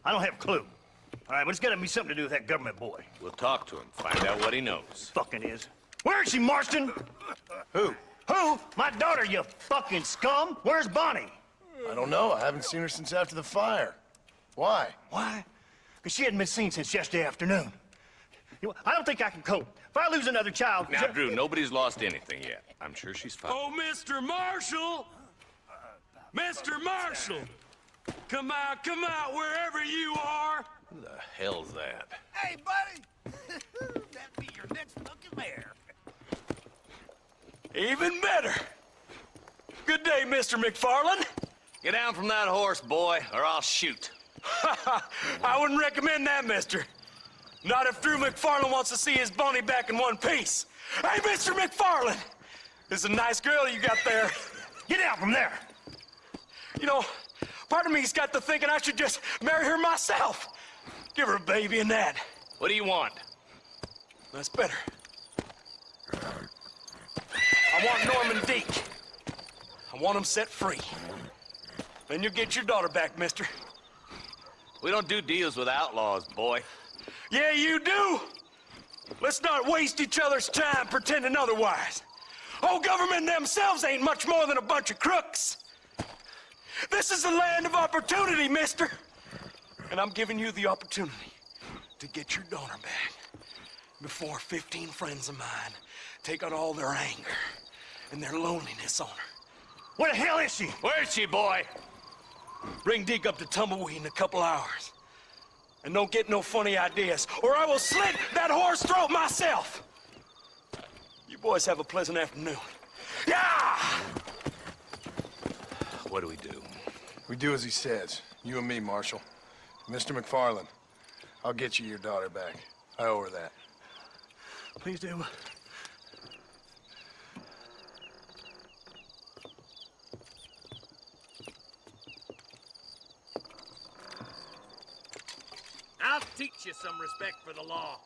I don't have a clue. All right, but it's gotta be something to do with that government boy. We'll talk to him, find out what he knows. Fucking is. Where is she, Marston? Who? Who? My daughter, you fucking scum! Where's Bonnie? I don't know. I haven't seen her since after the fire. Why? Why? Because she hadn't been seen since yesterday afternoon. You know, I don't think I can cope. If I lose another child... Now, Drew, nobody's lost anything yet. I'm sure she's fine. Oh, Mr. Marshall! Mr. Marshall! Come out, wherever you are! Who the hell's that? Hey, buddy! That'd be your next fucking mayor. Even better! Good day, Mr. McFarland. Get down from that horse, boy, or I'll shoot. I wouldn't recommend that, mister. Not if Drew McFarland wants to see his Bonnie back in one piece. Hey, Mr. McFarland! This is a nice girl you got there. Get out from there! You know, part of me's got to thinking I should just marry her myself. Give her a baby and that. What do you want? That's better. I want Norman Deke. I want him set free. Then you'll get your daughter back, mister. We don't do deals with outlaws, boy. Yeah, you do! Let's not waste each other's time pretending otherwise. Oh, government themselves ain't much more than a bunch of crooks. This is the land of opportunity, mister. And I'm giving you the opportunity to get your daughter back before 15 friends of mine take out all their anger and their loneliness on her. Where the hell is she? Where is she, boy? Bring Deke up to Tumbleweed in a couple hours. And don't get no funny ideas, or I will slit that whore's throat myself! You boys have a pleasant afternoon. Yeah! What do we do? We do as he says. You and me, Marshal. Mr. McFarland, I'll get you your daughter back. I owe her that. Please do. I'll teach you some respect for the law.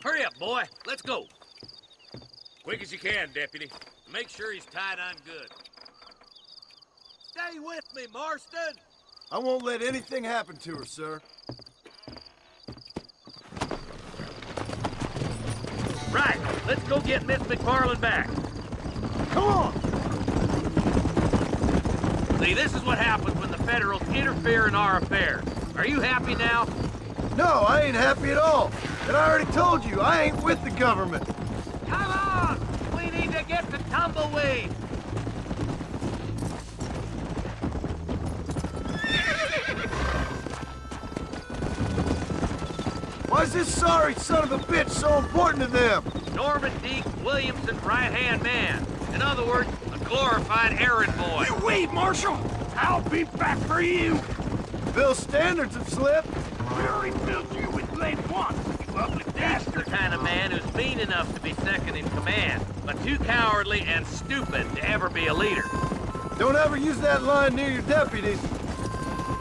Hurry up, boy. Let's go. Quick as you can, Deputy. Make sure he's tied on good. Stay with me, Marston. I won't let anything happen to her, sir. Right. Let's go get Miss McFarland back. Come on! See, this is what happens when the Federals interfere in our affairs. Are you happy now? No, I ain't happy at all. And I already told you, I ain't with the government. Come on! We need to get to Tumbleweed! Why is this sorry son of a bitch so important to them? Norman Deke Williamson's right-hand man. In other words, a glorified errand boy. You wait, Marshal! I'll be back for you! Bill's standards have slipped. We already filled you with blade once, you ugly He's the bastard! kind of man who's mean enough to be second in command, but too cowardly and stupid to ever be a leader. Don't ever use that line near your deputies.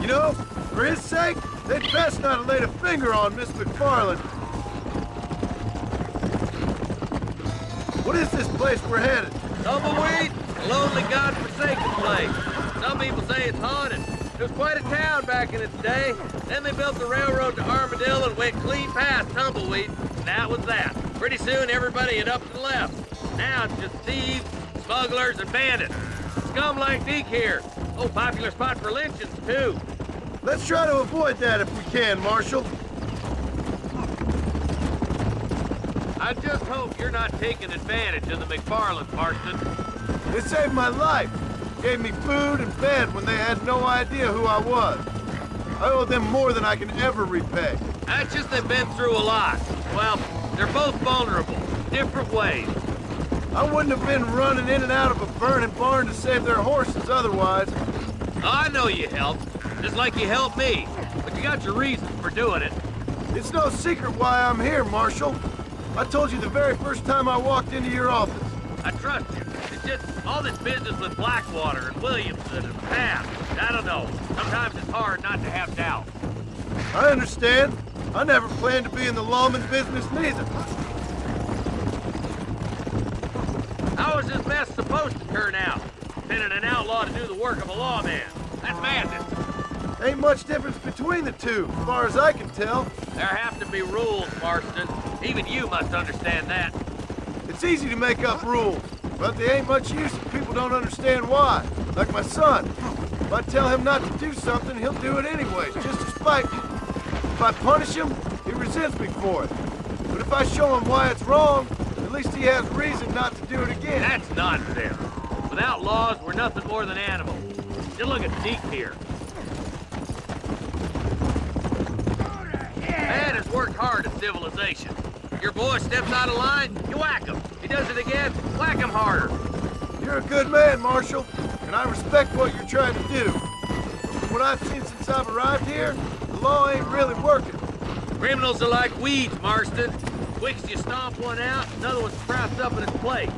You know, for his sake, they'd best not have laid a finger on Miss McFarland. What is this place we're headed? Tumbleweed, a lonely, godforsaken place. Some people say it's haunted. It was quite a town back in its day. Then they built the railroad to Armadillo and went clean past Tumbleweed. And that was that. Pretty soon everybody had up and left. Now it's just thieves, smugglers, and bandits. Scum like Deke here. Oh, popular spot for lynchings, too. Let's try to avoid that if we can, Marshal. I just hope you're not taking advantage of the McFarland, Marston. They saved my life. Gave me food and bed when they had no idea who I was. I owe them more than I can ever repay. That's just they've been through a lot. Well, they're both vulnerable, different ways. I wouldn't have been running in and out of a burning barn to save their horses otherwise. I know you helped, just like you helped me. But you got your reasons for doing it. It's no secret why I'm here, Marshal. I told you the very first time I walked into your office. I trust you. It's just all this business with Blackwater and Williamson and Pat. I don't know. Sometimes it's hard not to have doubt. I understand. I never planned to be in the lawman business neither. How was this mess supposed to turn out? sending an outlaw to do the work of a lawman. That's madness. Ain't much difference between the two, as far as I can tell. There have to be rules, Marston. Even you must understand that. It's easy to make up rules, but they ain't much use if people don't understand why. Like my son. If I tell him not to do something, he'll do it anyways, just to spite me. If I punish him, he resents me for it. But if I show him why it's wrong, at least he has reason not to do it again. That's nonsense. Without laws, we're nothing more than animals. Just look at Deke here. Man has worked hard at civilization. Your boy steps out of line, you whack him. He does it again, whack him harder. You're a good man, Marshal, and I respect what you're trying to do. From what I've seen since I've arrived here, the law ain't really working. Criminals are like weeds, Marston. Quickest you stomp one out, another one sprouts up in its place.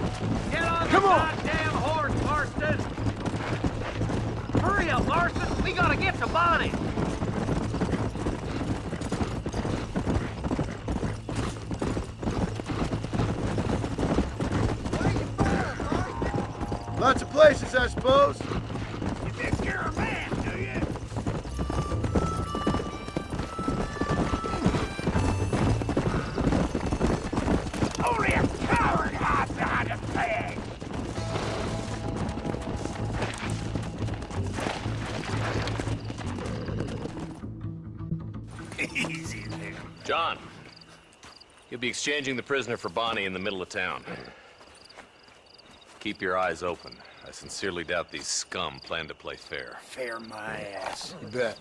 Get on the goddamn horse, Marston! Hurry up, Marston! We gotta get to Bonnie! Lots of places, I suppose. You think you're a man, do you? Only a coward hides behind a flag. Easy there. John, you'll be exchanging the prisoner for Bonnie in the middle of town. Keep your eyes open. I sincerely doubt these scum plan to play fair. Fair my ass. You bet.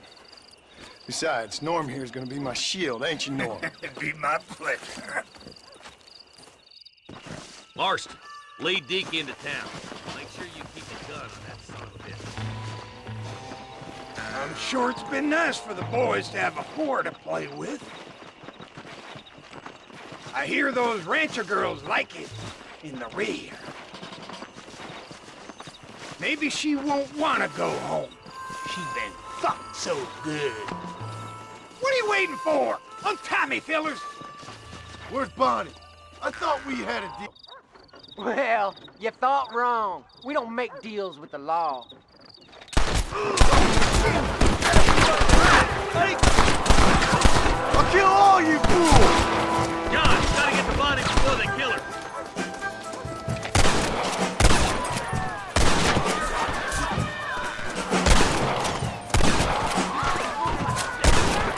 Besides, Norm here is gonna be my shield, ain't you, Norm? It'd be my pleasure. Marston, lead Deke into town. Make sure you keep a gun on that son of a bitch. I'm sure it's been nice for the boys to have a whore to play with. I hear those rancher girls like it in the rear. Maybe she won't want to go home. She's been fucked so good. What are you waiting for? Untie me, fellers. Where's Bonnie? I thought we had a deal. Well, you thought wrong. We don't make deals with the law. I'll kill all you fools! John, gotta get to Bonnie before they kill her.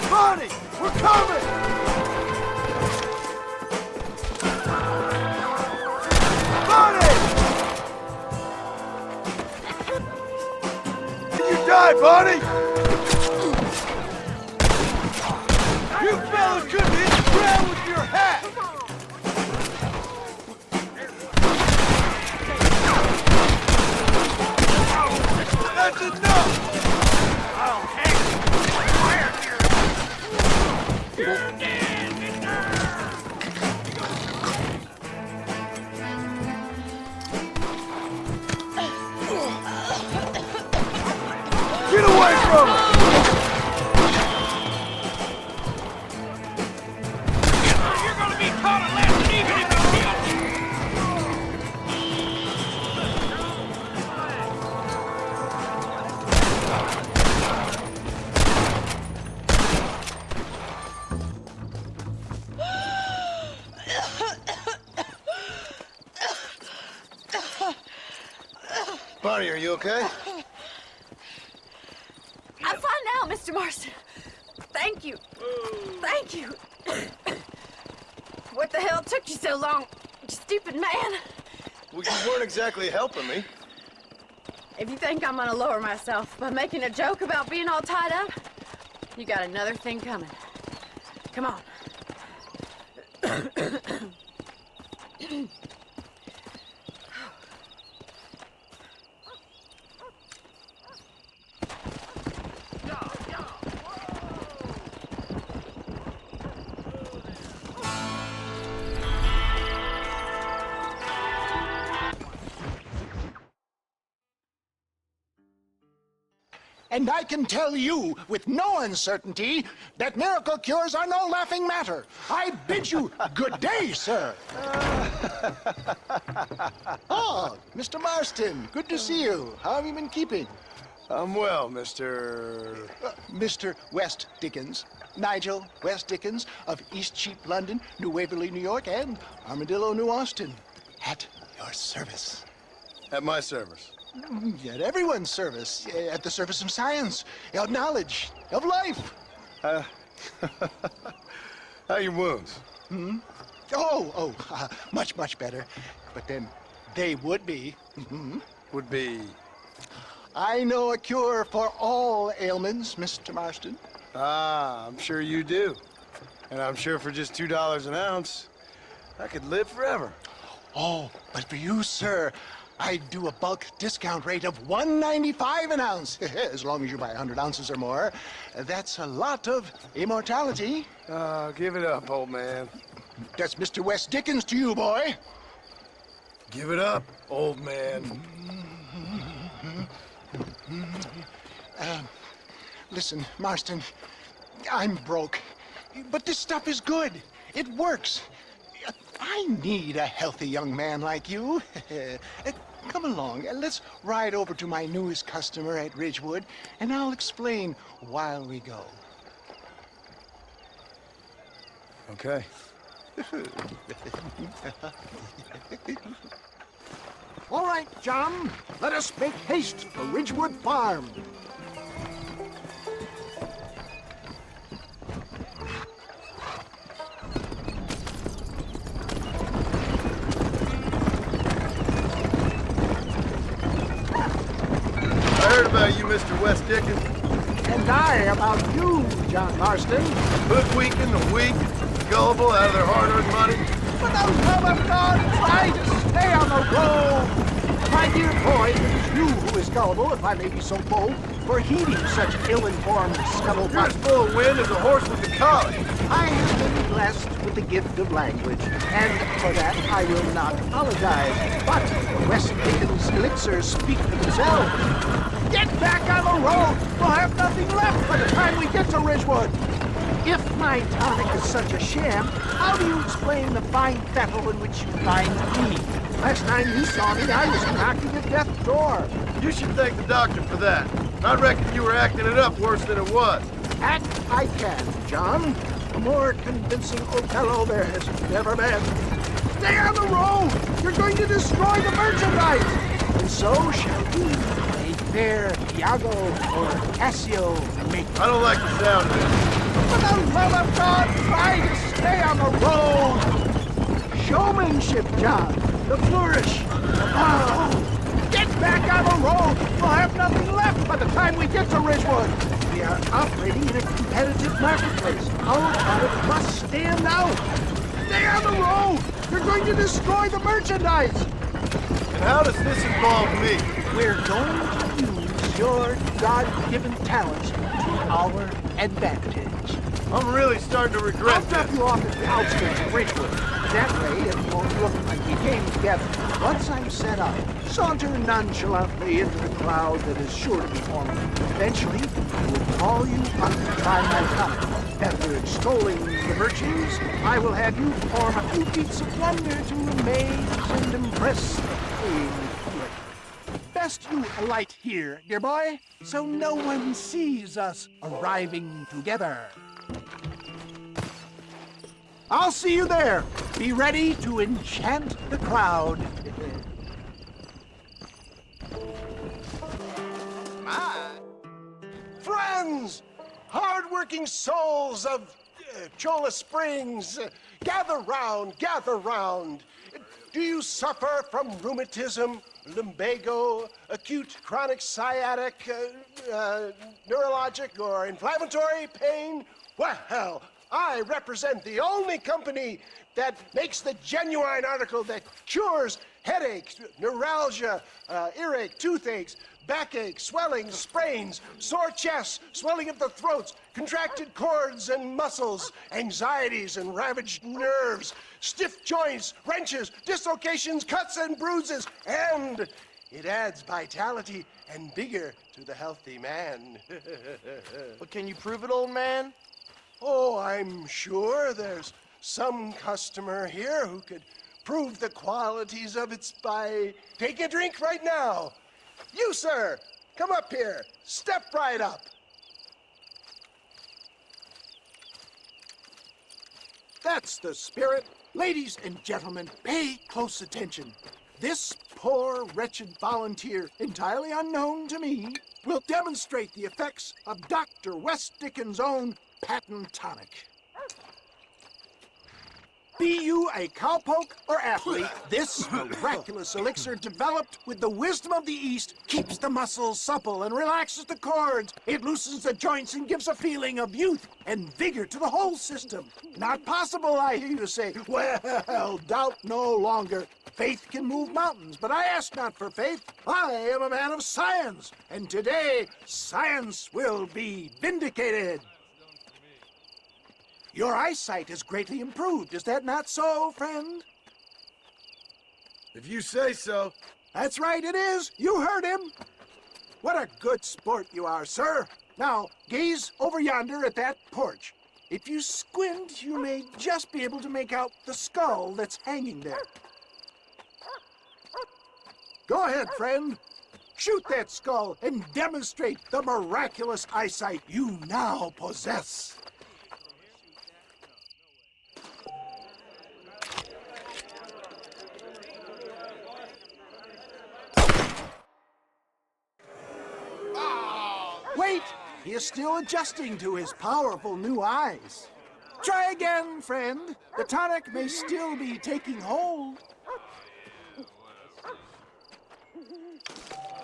Bonnie! We're coming! Bonnie! Did you die, Bonnie? You fellas couldn't hit the ground with your hat! That's enough! Get away from her! You're gonna be caught at last, even if you kill me. Bonnie, are you okay? I'm fine now, Mr. Marston. Thank you. Thank you. What the hell took you so long, you stupid man? Well, you weren't exactly helping me. If you think I'm gonna lower myself by making a joke about being all tied up, you got another thing coming. Come on. And I can tell you with no uncertainty that miracle cures are no laughing matter. I bid you good day, sir. Oh, Mr. Marston, good to see you. How have you been keeping? I'm well, Mr. Mr. West Dickens. Nigel West Dickens of East Cheap, London, New Waverly, New York, and Armadillo, New Austin. At your service. At my service. At everyone's service. At the service of science, of knowledge, of life. How are your wounds? Much, much better. But then they would be. Would be... I know a cure for all ailments, Mr. Marston. Ah, I'm sure you do. And I'm sure for just $2 an ounce, I could live forever. Oh, but for you, sir, I'd do a bulk discount rate of $1.95 an ounce. As long as you buy 100 ounces or more. That's a lot of immortality. Give it up, old man. That's Mr. West Dickens to you, boy. Give it up, old man. Listen, Marston, I'm broke. But this stuff is good. It works. I need a healthy young man like you. Come along, let's ride over to my newest customer at Ridgewood, and I'll explain while we go. Okay. All right, John, let us make haste for Ridgewood Farm. I heard about you, Mr. West Dickens. And I about you, John Marston. Hoodwinking the weak, gullible out of their hard-earned money. For the love of God, try to stay on the road. My dear boy, it is you who is gullible, if I may be so bold, for heeding such ill-informed You're scuttlebutt. as full of wind as a horse with the collie. I have been blessed with the gift of language, and for that I will not apologize. But the West Dickens elixirs speak for themselves. Get back on the road! We'll have nothing left by the time we get to Ridgewood. If my tonic is such a sham, how do you explain the fine fettle in which you find me? Last time you saw me, I was knocking at death's door. You should thank the doctor for that. I reckon you were acting it up worse than it was. Act I can, John. A more convincing Othello there has never been. Stay on the road! You're going to destroy the merchandise! And so shall we, a fair Iago or Cassio make. I don't like the sound of it. For the love of God, try to stay on the road! Showmanship, John. The flourish. The pow. Get back on the road! We'll have nothing left by the time we get to Ridgewood. We are operating in a competitive marketplace. Our product must stand out. Stay on the road! You're going to destroy the merchandise! And how does this involve me? We're going to use your God-given talents to our advantage. I'm really starting to regret I'll drop this. you off at the outskirts of Ridgewood. That way it won't look like we came together. Once I'm set up, saunter nonchalantly into the crowd that is sure to be forming. Eventually, I will call you up to try my tonic. After extolling the virtues, I will have you perform a few feats of wonder to amaze and impress the paying public. Best you alight here, dear boy, so no one sees us arriving together. I'll see you there. Be ready to enchant the crowd. Friends, hard-working souls of Chola Springs, gather round, gather round. Do you suffer from rheumatism, lumbago, acute chronic sciatic, neurologic, or inflammatory pain? Well, I represent the only company that makes the genuine article that cures headaches, neuralgia, earache, toothaches, backache, swelling, sprains, sore chests, swelling of the throats, contracted cords and muscles, anxieties and ravaged nerves, stiff joints, wrenches, dislocations, cuts and bruises, and it adds vitality and vigor to the healthy man. But can you prove it, old man? Oh, I'm sure there's some customer here who could prove the qualities of its by taking a drink right now. You, sir, come up here. Step right up. That's the spirit. Ladies and gentlemen, pay close attention. This poor, wretched volunteer, entirely unknown to me, will demonstrate the effects of Dr. West Dickens' own patent tonic. Be you a cowpoke or athlete, this miraculous elixir developed with the wisdom of the East keeps the muscles supple and relaxes the cords. It loosens the joints and gives a feeling of youth and vigor to the whole system. Not possible, I hear you say. Well, doubt no longer. Faith can move mountains, but I ask not for faith. I am a man of science, and today science will be vindicated. Your eyesight has greatly improved. Is that not so, friend? If you say so. That's right, it is. You heard him. What a good sport you are, sir. Now, gaze over yonder at that porch. If you squint, you may just be able to make out the skull that's hanging there. Go ahead, friend. Shoot that skull and demonstrate the miraculous eyesight you now possess. Wait! He is still adjusting to his powerful new eyes. Try again, friend. The tonic may still be taking hold.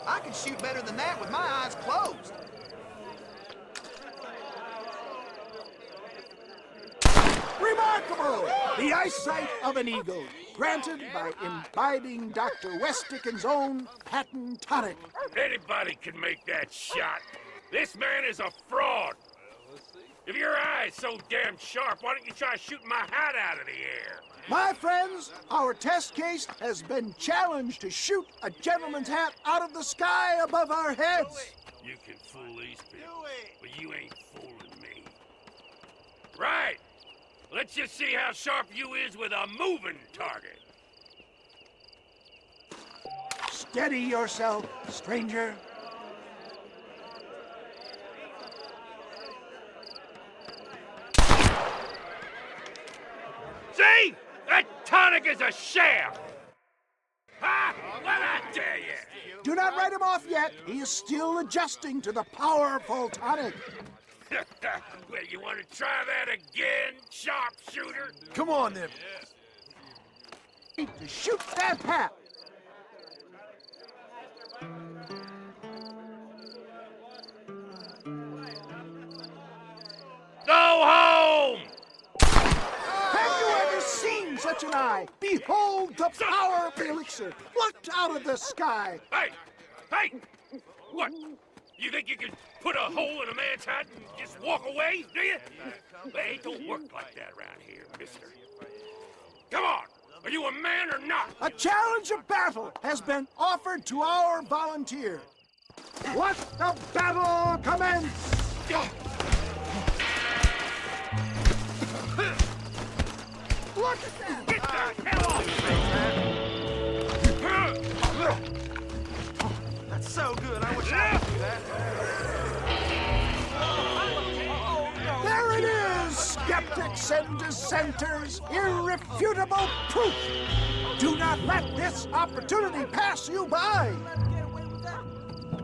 I can shoot better than that with my eyes closed. Remarkable! The eyesight of an eagle, granted by imbibing Dr. West Dickens' own patent tonic. Anybody can make that shot. This man is a fraud. If your eye's so damn sharp, why don't you try shooting my hat out of the air? My friends, our test case has been challenged to shoot a gentleman's hat out of the sky above our heads. You can fool these people, but you ain't fooling me. Right. Let's just see how sharp you is with a moving target. Steady yourself, stranger. See? That tonic is a sham! Ha! What I tell you? Do not write him off yet. He is still adjusting to the powerful tonic. Well, you want to try that again, sharpshooter? Come on, then. To shoot that hat. Go home! Have you ever seen such an eye? Behold the power of the elixir, plucked out of the sky. Hey! Hey! What? You think you can put a hole in a man's hat and just walk away, do you? Well, it don't work like that around here, mister. Come on! Are you a man or not? A challenge of battle has been offered to our volunteer. Let the battle commence! Look at that! Get the hell off me! That's so good. I wish I could do that. There it is, skeptics and dissenters, irrefutable proof. Do not let this opportunity pass you by.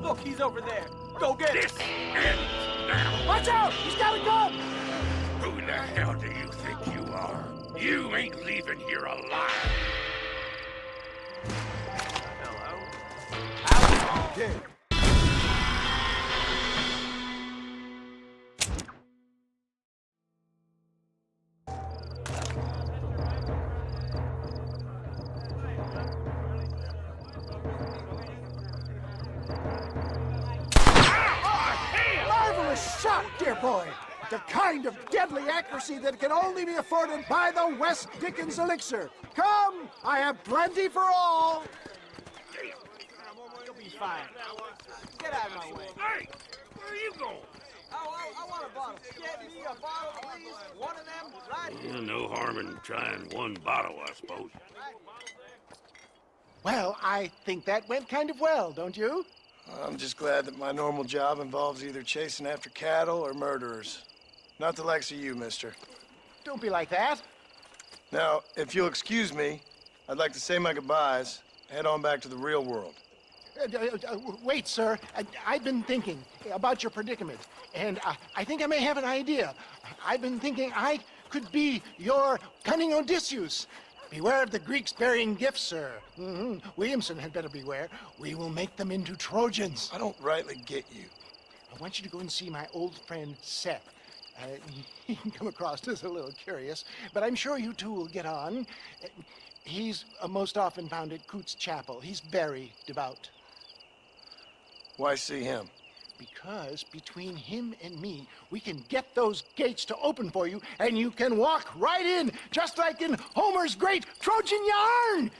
Look, he's over there. Go get him. This ends now. Watch out, he's got a gun. Who the hell do you think you are? You ain't leaving here alive. Dead. Marvelous shot, dear boy. The kind of deadly accuracy that can only be afforded by the West Dickens elixir. Come, I have plenty for all. You'll be fine. Get out of my way. Hey, where are you going? I want a bottle. Get me a bottle, please. One of them, right here. No harm in trying one bottle, I suppose. Well, I think that went kind of well, don't you? I'm just glad that my normal job involves either chasing after cattle or murderers. Not the likes of you, mister. Don't be like that. Now, if you'll excuse me, I'd like to say my goodbyes, head on back to the real world. Wait, sir. I've been thinking about your predicament, and I think I may have an idea. I've been thinking I could be your cunning Odysseus. Beware of the Greeks burying gifts, sir. Williamson had better beware. We will make them into Trojans. I don't rightly get you. I want you to go and see my old friend Seth. He can come across as a little curious, but I'm sure you two will get on. He's most often found at Coots Chapel. He's very devout. Why see him? Because between him and me, we can get those gates to open for you, and you can walk right in, just like in Homer's great Trojan yarn!